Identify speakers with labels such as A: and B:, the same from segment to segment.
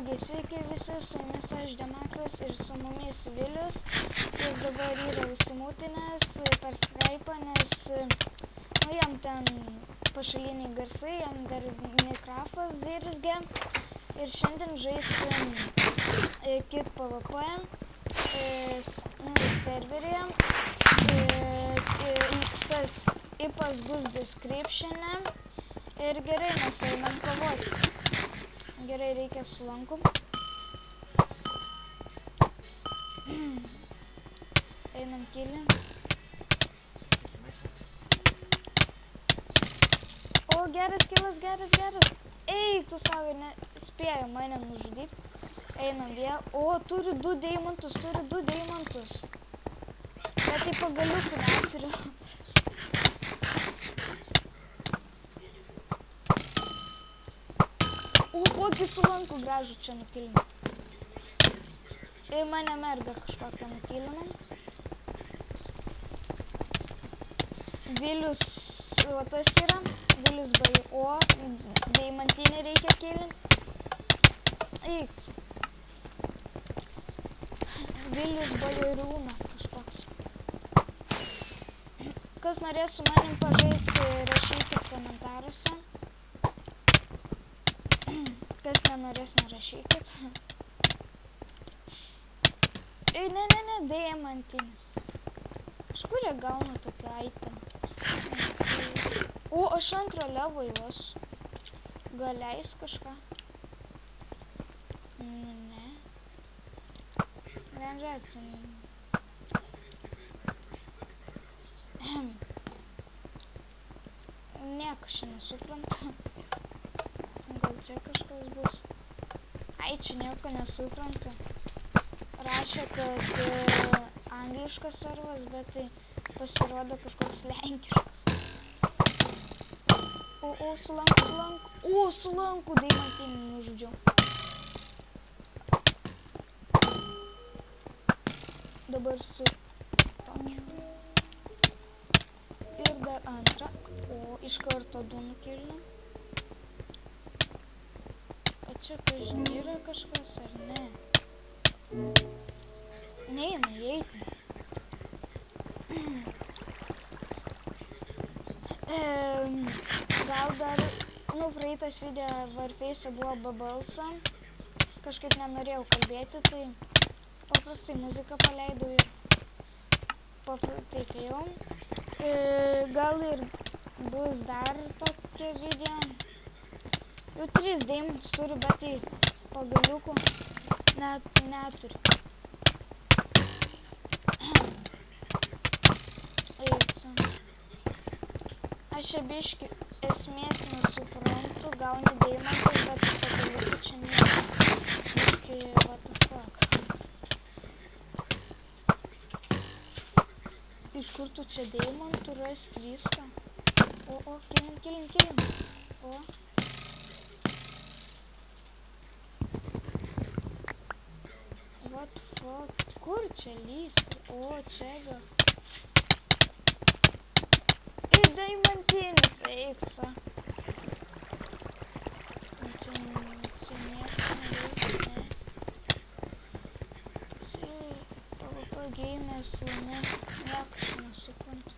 A: Kągi, sveiki visi, su jumis aš Demaksas ir su mumis Vilius. Jis dabar yra įsimūtinęs per Skype'ą, nes jam ten pašaliniai garsai, jam dar mikrofas zirzgia. Ir šiandien žaisim Kit PvP serveryje. Tas IPas bus description'e. Ir gerai, mes einam kovoti. Gerai, reikia su lanku. Einam kilį. O, geras kilas, geras. Eik, tu savo nespėjo mane nužudyti. Einam vėl. O, turiu 2 deimantus. Bet tai pagaliukų neturiu. O, kokį su lanku gražų čia nukilinam. Ir mane merga kažkokią nukilinam. Vilius, o tas yra. Vilius bai. O, deimantinį reikia kilinti. Eik. Vilius bajoriūnas kažkoks. Kas norės su manim pažaisti, rašykit komentaruose. Kas nenorės, nerašykit. Ei, ne, deimantinis. Aš kuria gaunu tokį item. O, aš antro levo juos. Gal leis kažką? Ne. Venžiacija. Nieko aš nesuprantu. Gal čia kažkas bus. Ai, čia nieko nesuprantu. Rašė, kad angliškas servas, bet tai pasirodo kažkoks lenkiškas. O, su lanku. O, su lanku deimantinį nužudžiau. Dabar su tokiu. Ir dar antrą. O, iš karto 2 nukilinam. Čia, kažin, yra kažkas, ar ne? Neina, eiti. Gal dar, praeitas video Warface'e buvo be balso. Kažkaip nenorėjau kalbėti, tai paprastai muziką paleidau ir taip jau. Gal ir bus dar tokie video. Jau 3 deimantus turiu, bet tai pagaliukų neturiu. Eisiu. Aš čia biškį esmės nesuprantu, gauni deimantus, bet pagaliukų čia nėra. Biškį, what the fuck. Iš kur tu čia deimantų rasti viską? O, kilim. O. What the fuck? Kur čia lysti? O, čia gal. Ir deimantinis, eiksa. Čia nieko nereikia, ne. Čia PvP gamers, ne. Nieko čia nesuprantu.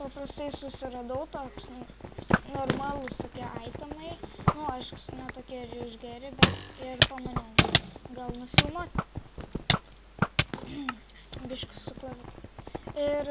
A: Paprastai susiradau toks normalus tokie itemai. Aišku, ne tokie ir išgeri, bet ir pamaniau, gal nufilmuoti. Biškas suklavyti. Ir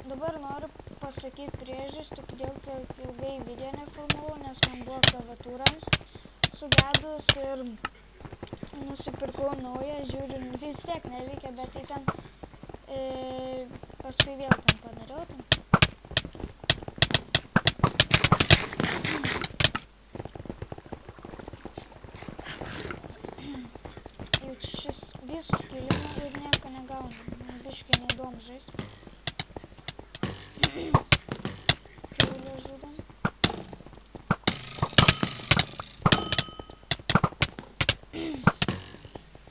A: dabar noriu pasakyti priežastį, kodėl tiek ilgai video nefilmavau, nes man buvo klaviatūra sugedus ir nusipirkau naują, žiūriu, vis tiek neveikia, bet tai ten paskui vėl ten padariau. Visus kilimą ir nieko negaunu. Biškai neįdomu žaist. Kiaulę žudam.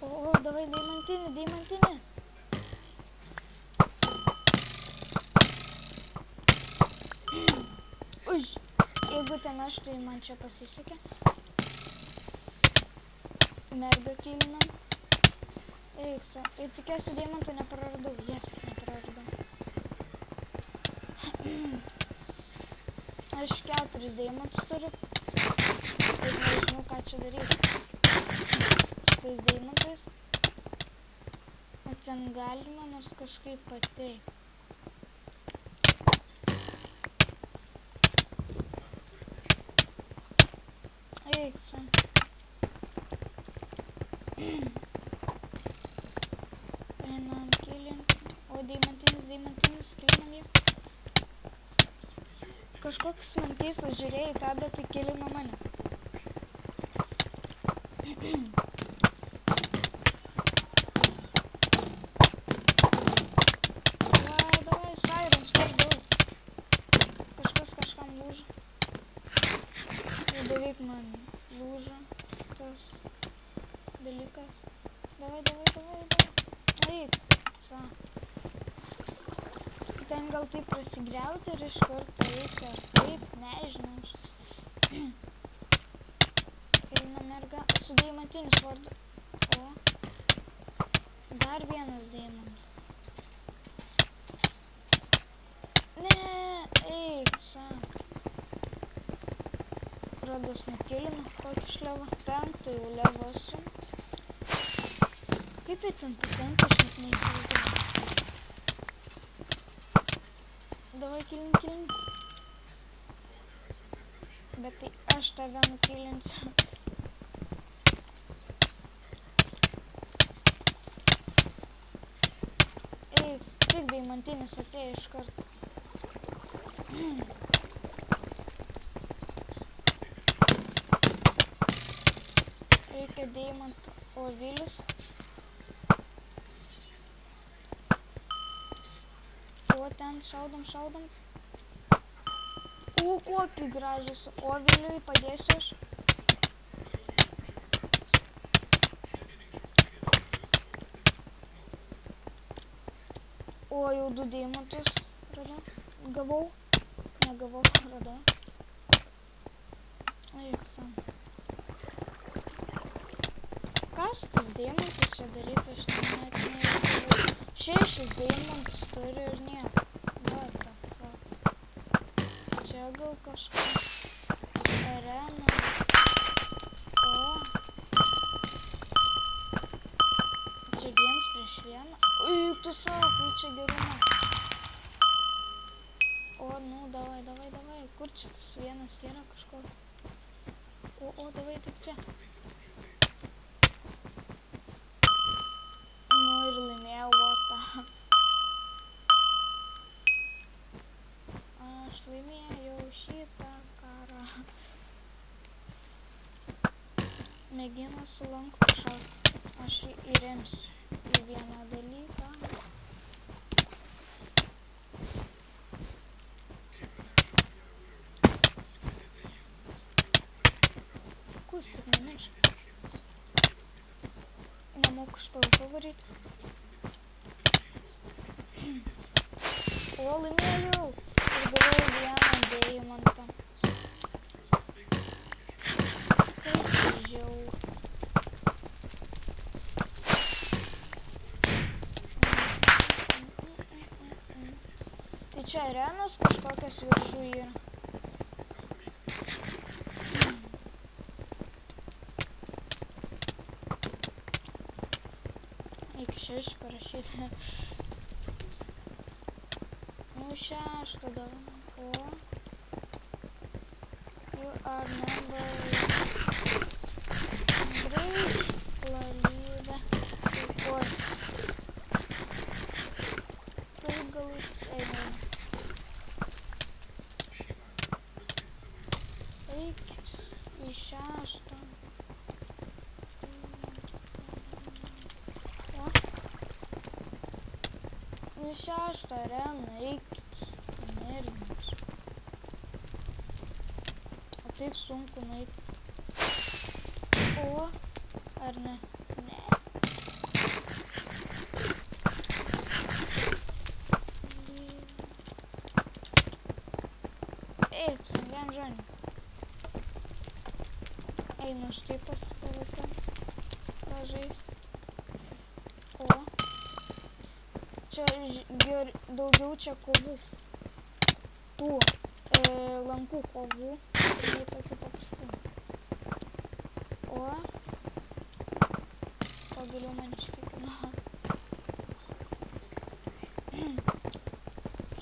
A: O, davai deimantinį. Jeigu ten aš, tai man čia pasisekė. Mergą kilinam. Eiksa. Ir tikiuosi deimantų nepraradau. Jes, nepraradau. Aš 4 deimantus turiu. Ir nežinau, ką čia daryti. Su tais deimantais. O ten galima nors kažkaip pateikt. Eiksa. Einam kilint. O deimantinis, kilinam jau. Kažkoks man keistas žiūrėjo į tą, bet tai kilino mane. Davai, sairams per daug. Kažkas kažkam lūžo. Jau beveik man lūžo tas dalykas. Davai. Eik, sa. Ten gal taip prasigriauti ir iš karto reikia ar taip, nežinau. Eina merga su deimantinis vardu. O, dar vienas deimantas. Ne, eik, sa. Rodos nekilino kokį šlevą. 5 jau levo esu. Kaip jie ten patenka, aš net neįsivaizduoju. Davai kilint. Bet tai aš tave nukilinsiu. Eik, tik deimantinis atėjo iš karto. Reikia deimantų. O Vilius. O ten šaudom. O, kokį gražus. O Viliui padėsiu aš. O, jau 2 deimantus radau. Gavau. Negavau, radau. Eiksa. Ką su tas deimantas čia daryti, aš net neįsivaizduoju. 6 deimantus turi ir nieko. What the fuck. Čia gal kažkas. Arena. O. Čia 1 prieš 1. Ui, tu savo, kai čia gerina. O, nu, davai. Kur čia tas vienas yra kažkoks? O, davai, taip čia. Nu ir laimėjau votą. Aš laimėjau šitą karą. Mėgina su lanku šaut. Aš įremsiu į vieną dalyką. Kus tik nemirš. Nemoku špalko varyti. O, laimėjau. Ir gavau 1 deimantą. Kaip žiau. Tai čia arenos kažkokios viršų yra. Iki 6 parašyti. Nu 6 tada. O. You are number 3. Lalyda. Oi. Kaip galus eina. Eikit į 6. Nu 6 arena, eikit. Nervinus. O taip sunku nueiti. O, ar ne? Ne. Eik, vien žanį. Einu štai pasipalaikam. pažaist. O. Čia daugiau čia kovų. Tų lankų kovų. Tai tokių paprastų. O. Pagaliau man iškikino.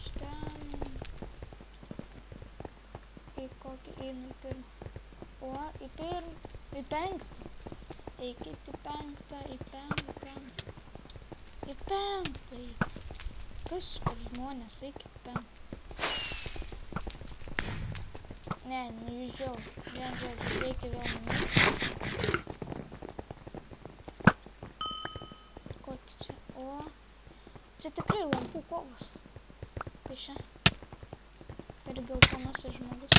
A: Šten. Į kokį einu į pirmą. O, į pirmą. Į penktą. Eikit į penktą, į penktą. Į penktą. Kas per žmonės, eikit penktą. Ne, nežiūrėjau. Vien žodžiu, reikia vėl minėti. Kokį čia? O. Čia tikrai lankų kovas. Kai čia. Per geltonasis žmogus.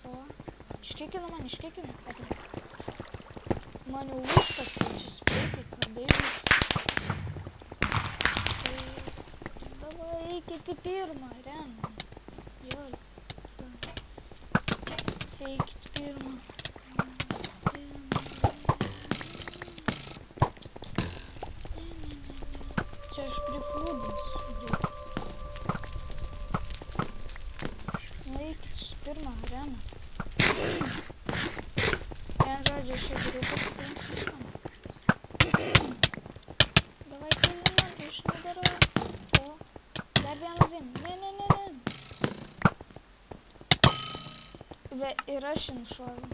A: O. Iškikino man, iškikino. Man jau viskas, tai čia spėkit, nadaižys. Davai, eikit į pirmą, Rena. Joli. Eikit pirmą. Čia aš priflūdinsiu. Nu, eikit pirmą, Rena. Vien žodžiu, aš jau geriau pasitinsiu. Davai, kilina, aš nedarau. O, dar vienas einu. Ne. Ir aš nušoviau.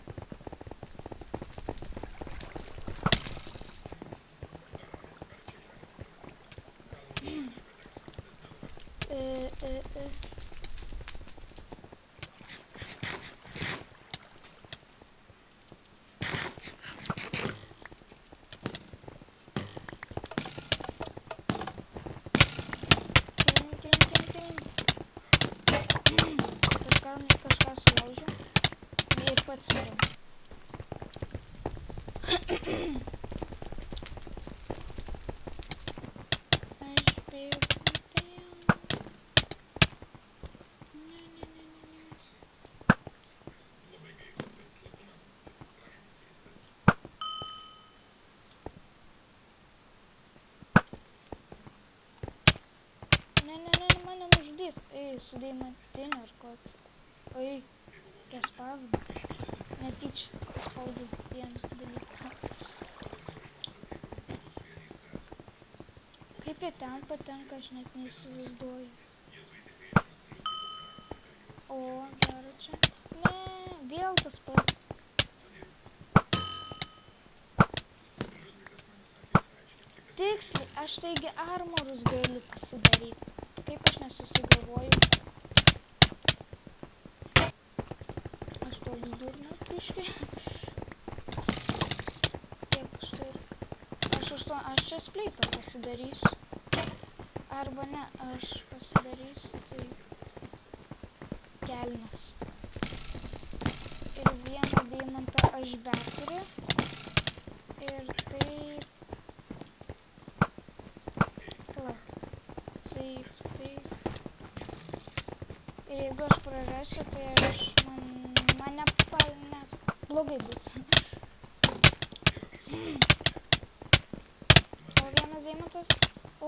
A: Kažką sulaužiu ir pats mirau. Aš bėjau. Ne, mane nužudys. Ei, su deimantinė ar koks. Oi, respawnų. Netyčia spaudžiu vieną dalyką. Kaip jie ten patenka, aš net neįsivaizduoju. O, gerai čia. Ne, vėl tas pats. Tiksliai, aš taigi armorus galiu pasidaryti. Kaip aš nesusigalvoju. Aš toks durnas biškai. Tiek štai. Aš čia spleitą pasidarysiu. Arba ne, aš pasidarysiu tai kelnes. Ir vieną deimantą aš beturiu. Ir taip. Ir jeigu aš prarasiu, tai mane blogai bus. O vienas deimantas. O,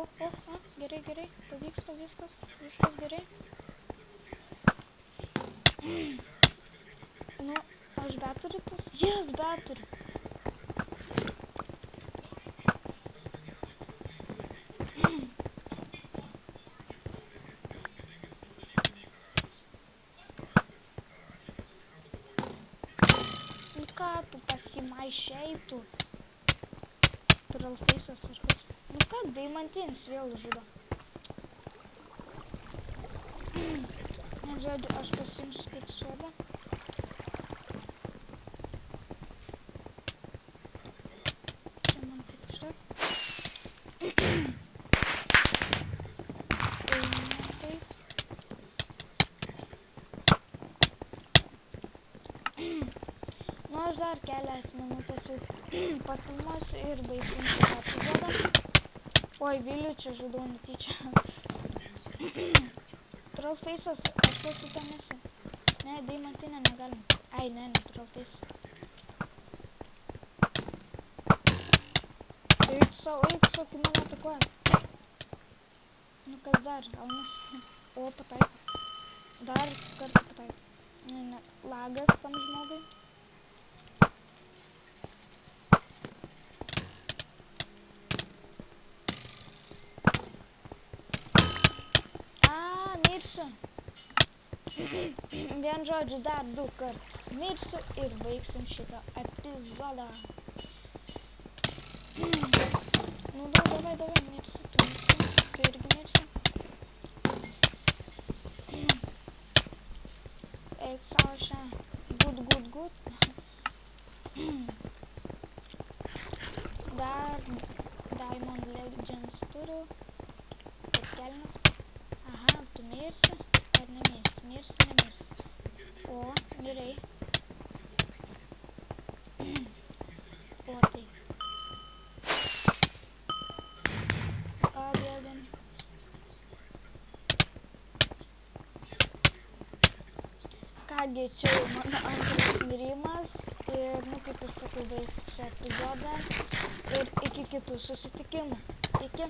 A: gerai, pavyksta viskas gerai. Nu, aš beturiu tas? Jes, beturiu. Ką tu pasimaišei tu? Tralfaisas ar kas? Nu ką, deimantinis vėl žudo. Žodžiu, aš pasimsiu kaip sodą. Čia man taip užtat. Nu, aš dar kelias minutės jau pafilmuosiu ir baisinsiu tą epizodą. Oi, Vilių čia žudau netyčia. Trollface'as aš ko su ta mėsa? Ne, deimantinę negalima. Ai, ne, netrautais. Eik sau, kai mane atakuoja. Nu, kas dar? Almas. O, pataiko. Dar kartą pataiko. Ne, lagas tam žmogui. Mirsiu. Vien žodžiu, dar 2 kartus mirsiu ir baigsim šitą epizodą. Nu, davai, mirsiu, tu irgi mirsi. Eik savo šią. Good. Dar Diamond Legends turiu. Ir kelnes. Aha, tu mirsi ar nemirsi? Nemirsi. O, mirei. O, tai. Bėgam. Kągi, čia jau mano antras mirimas. Ir, nu, kaip ir sakau, baigsiu šią epizodą. Ir iki kitų susitikimų. Iki.